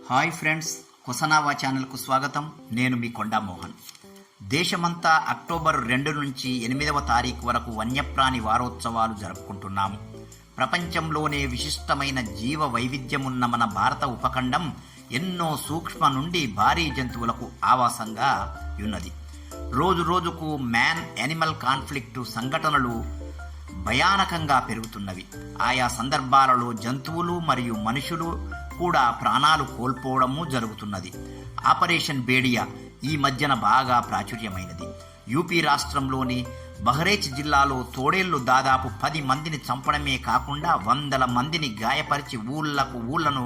Hi friends, కుసనావా ఛానల్కు స్వాగతం. నేను మీ కొండా మోహన్. దేశమంతా అక్టోబర్ 2 నుంచి 8వ తారీఖు వరకు వన్యప్రాణి వారోత్సవాలు జరుపుకుంటున్నాము. ప్రపంచంలోనే విశిష్టమైన జీవ వైవిధ్యమున్న మన భారత ఉపఖండం ఎన్నో సూక్ష్మ నుండి భారీ జంతువులకు ఆవాసంగా ఉన్నది. రోజు రోజుకు మ్యాన్ యానిమల్ కాన్ఫ్లిక్ట్ సంఘటనలు భయానకంగా పెరుగుతున్నవి. ఆయా సందర్భాలలో జంతువులు మరియు మనుషులు కూడా ప్రాణాలు కోల్పోవడము జరుగుతున్నది. ఆపరేషన్ బేడియా ఈ మధ్యన బాగా ప్రాచుర్యమైనది. యూపీ రాష్ట్రంలోని బహ్రేచ్ జిల్లాలో తోడేళ్లు దాదాపు 10 మందిని చంపడమే కాకుండా 100 మందిని గాయపరిచి ఊళ్లను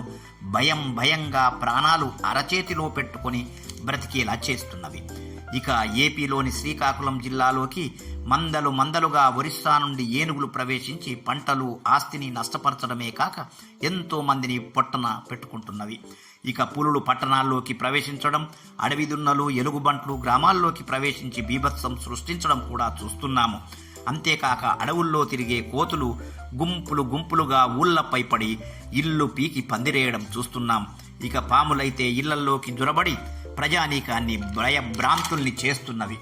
భయంగా ప్రాణాలు అరచేతిలో పెట్టుకొని బ్రతికేలా చేస్తున్నవి. ఇక ఏపీలోని శ్రీకాకుళం జిల్లాలోకి మందలుగా ఒరిస్సా నుండి ఏనుగులు ప్రవేశించి పంటలు ఆస్తిని నష్టపరచడమే కాక ఎంతో మందిని పొట్టన పెట్టుకుంటున్నవి. ఇక పులులు పట్టణాల్లోకి ప్రవేశించడం, అడవి దున్నలు ఎలుగుబంట్లు గ్రామాల్లోకి ప్రవేశించి బీభత్సం సృష్టించడం కూడా చూస్తున్నాము. అంతేకాక అడవుల్లో తిరిగే కోతులు గుంపులుగా ఊళ్లపై పడి ఇల్లు పీకి పందిరేయడం చూస్తున్నాం. ఇక పాములైతే ఇళ్లల్లోకి జొరబడి ప్రజానీకాన్ని భయభ్రాంతుల్ని చేస్తున్నవి.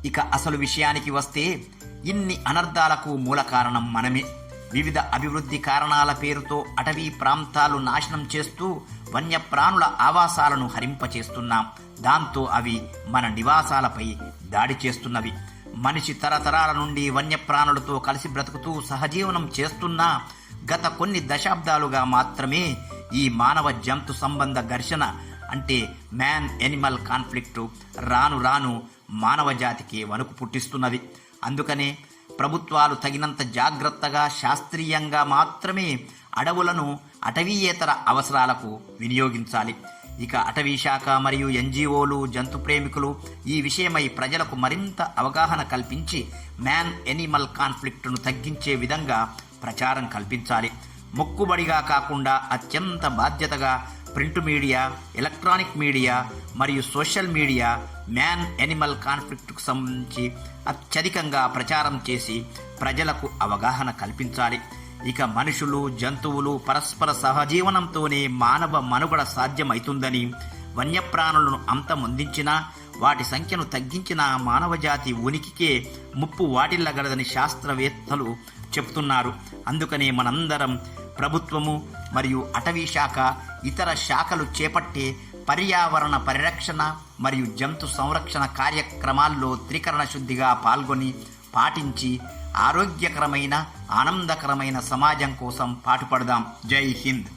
ఇక అసలు విషయానికి వస్తే ఇన్ని అనర్థాలకు మూల కారణం మనమే. వివిధ అభివృద్ధి కారణాల పేరుతో అటవీ ప్రాంతాలు నాశనం చేస్తూ వన్యప్రాణుల ఆవాసాలను హరింపచేస్తున్నాం. దాంతో అవి మన నివాసాలపై దాడి చేస్తున్నవి. మనిషి తరతరాల నుండి వన్యప్రాణులతో కలిసి బ్రతుకుతూ సహజీవనం చేస్తున్నా గత కొన్ని దశాబ్దాలుగా మాత్రమే ఈ మానవ జంతు సంబంధ ఘర్షణ అంటే మ్యాన్ యానిమల్ కాన్ఫ్లిక్ట్ రాను మానవ జాతికి వణుకు పుట్టిస్తున్నది. అందుకనే ప్రభుత్వాలు తగినంత జాగ్రత్తగా శాస్త్రీయంగా మాత్రమే అడవులను అటవీయేతర అవసరాలకు వినియోగించాలి. ఇక అటవీ శాఖ మరియు ఎన్జిఓలు, జంతు ప్రేమికులు ఈ విషయమై ప్రజలకు మరింత అవగాహన కల్పించి మ్యాన్ యానిమల్ కాన్ఫ్లిక్ట్ను తగ్గించే విధంగా ప్రచారం కల్పించాలి. మొక్కుబడిగా కాకుండా అత్యంత బాధ్యతగా ప్రింట్ మీడియా, ఎలక్ట్రానిక్ మీడియా మరియు సోషల్ మీడియా మ్యాన్ యానిమల్ కాన్ఫ్లిక్ట్కు సంబంధించి అత్యధికంగా ప్రచారం చేసి ప్రజలకు అవగాహన కల్పించాలి. ఇక మనుషులు, జంతువులు పరస్పర సహజీవనంతోనే మానవ మనుగడ సాధ్యమవుతుందని, వన్యప్రాణులను అంతమొందించినా వాటి సంఖ్యను తగ్గించిన మానవజాతి ఉనికికే ముప్పు వాటిల్లగలదని శాస్త్రవేత్తలు చెబుతున్నారు. అందుకనే మనందరం ప్రభుత్వము మరియు అటవీ శాఖ ఇతర శాఖలు చేపట్టే పర్యావరణ పరిరక్షణ మరియు జంతు సంరక్షణ కార్యక్రమాల్లో త్రికరణ శుద్ధిగా పాల్గొని పాటించి ఆరోగ్యకరమైన ఆనందకరమైన సమాజం కోసం పాటుపడదాం. జై హింద్.